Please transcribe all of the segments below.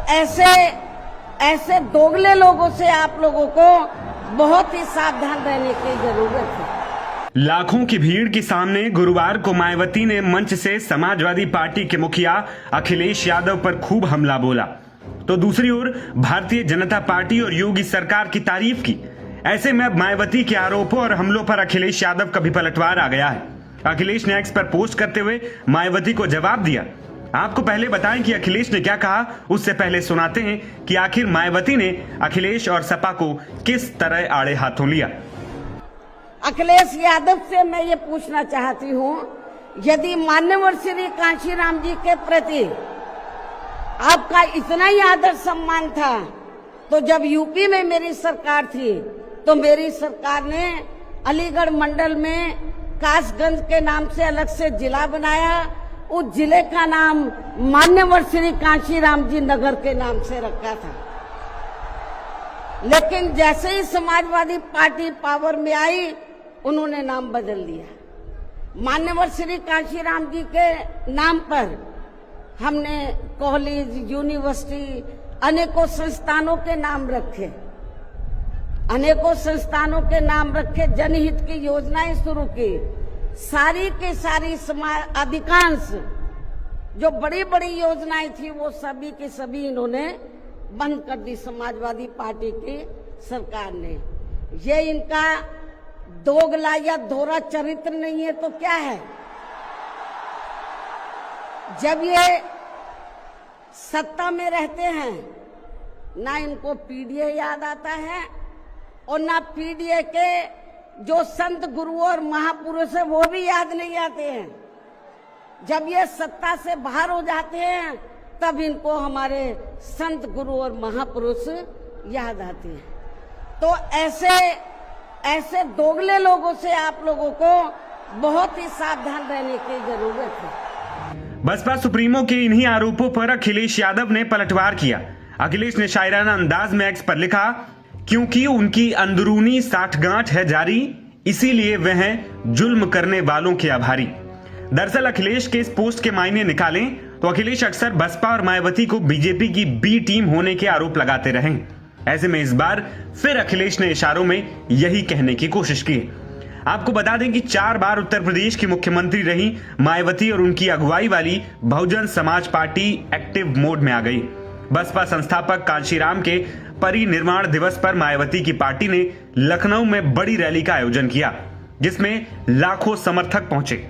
ऐसे ऐसे दोगले लोगों से आप लोगों को बहुत ही सावधान रहने की जरूरत है। लाखों की भीड़ के सामने गुरुवार को मायावती ने मंच से समाजवादी पार्टी के मुखिया अखिलेश यादव पर खूब हमला बोला, तो दूसरी ओर भारतीय जनता पार्टी और योगी सरकार की तारीफ की। ऐसे में अब मायावती के आरोपों और हमलों पर अखिलेश यादव का भी पलटवार आ गया है। अखिलेश ने एक्स पर पोस्ट करते हुए मायावती को जवाब दिया। आपको पहले बताएं कि अखिलेश ने क्या कहा, उससे पहले सुनाते हैं कि आखिर मायावती ने अखिलेश और सपा को किस तरह आड़े हाथों लिया। अखिलेश यादव से मैं ये पूछना चाहती हूँ, यदि मान्यवर श्री कांशीराम जी के प्रति आपका इतना ही आदर सम्मान था, तो जब यूपी में मेरी सरकार थी तो मेरी सरकार ने अलीगढ़ मंडल में कासगंज के नाम से अलग से जिला बनाया। उस जिले का नाम मान्यवर श्री कांशीराम जी नगर के नाम से रखा था। लेकिन जैसे ही समाजवादी पार्टी पावर में आई, उन्होंने नाम बदल दिया। मान्यवर श्री कांशीराम जी के नाम पर हमने कॉलेज, यूनिवर्सिटी, अनेकों संस्थानों के नाम रखे, अनेकों संस्थानों के नाम रखे, जनहित की योजनाएं शुरू की। सारी के सारी अधिकांश जो बड़ी बड़ी योजनाएं थी वो सभी की सभी इन्होंने बंद कर दी समाजवादी पार्टी की सरकार ने। ये इनका दोगला या दोहरा चरित्र नहीं है तो क्या है? जब ये सत्ता में रहते हैं, ना इनको पीडीए याद आता है और ना पीडीए के जो संत गुरु और महापुरुष है वो भी याद नहीं आते हैं। जब ये सत्ता से बाहर हो जाते हैं तब इनको हमारे संत गुरु और महापुरुष याद आते हैं। तो ऐसे दोगले लोगों से आप लोगों को बहुत ही सावधान रहने की जरूरत है। बसपा सुप्रीमो के इन्हीं आरोपों पर अखिलेश यादव ने पलटवार किया। अखिलेश ने शायराना अंदाज में एक्स पर लिखा, क्योंकि उनकी अंदरूनी साठगांठ है जारी, इसीलिए वे हैं जुल्म करने वालों के आभारी। दरअसल अखिलेश के इस पोस्ट के मायने निकालें तो अखिलेश अक्सर बसपा और मायावती को बीजेपी की बी टीम होने के आरोप लगाते रहे। ऐसे में इस बार फिर अखिलेश ने इशारों में यही कहने की कोशिश की। आपको बता दें कि 4 बार उत्तर प्रदेश की मुख्यमंत्री रही मायावती और उनकी अगुवाई वाली Bahujan Samaj party active mode में आ गई। बसपा संस्थापक कांशीराम के परिनिर्वाण दिवस पर मायावती की पार्टी ने लखनऊ में बड़ी रैली का आयोजन किया, जिसमें लाखों समर्थक पहुंचे।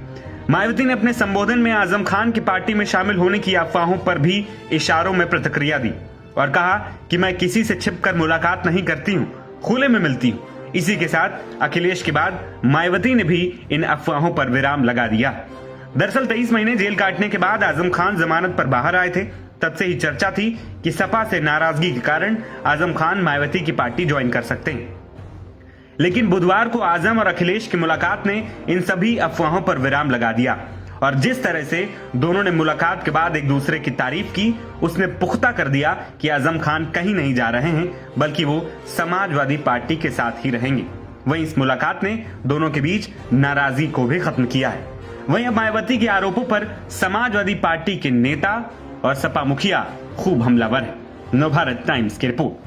मायावती ने अपने संबोधन में आजम खान की पार्टी में शामिल होने की अफवाहों पर भी इशारों में प्रतिक्रिया दी और कहा कि मैं किसी से छिपकर मुलाकात नहीं करती हूं, खुले में मिलती हूं। इसी के साथ अखिलेश के बाद मायावती ने भी इन अफवाहों पर विराम लगा दिया। दरअसल 23 महीने जेल काटने के बाद आजम खान जमानत पर बाहर आए थे। तब से ही चर्चा थी कि सपा से नाराजगी के कारण आजम खान मायावती की पार्टी ज्वाइन कर सकते हैं। लेकिन बुधवार को आजम और अखिलेश की मुलाकात ने इन सभी अफवाहों पर विराम लगा दिया और जिस तरह से दोनों ने मुलाकात के बाद एक दूसरे की तारीफ की, उसने पुख्ता कर दिया कि आजम खान कहीं नहीं जा रहे हैं, बल्कि वो समाजवादी पार्टी के साथ ही रहेंगे। वहीं इस मुलाकात ने दोनों के बीच नाराजगी को भी खत्म किया है। वहीं अब मायावती के आरोपों पर समाजवादी पार्टी के नेता और सपा मुखिया खूब हमलावर है। नवभारत टाइम्स की रिपोर्ट।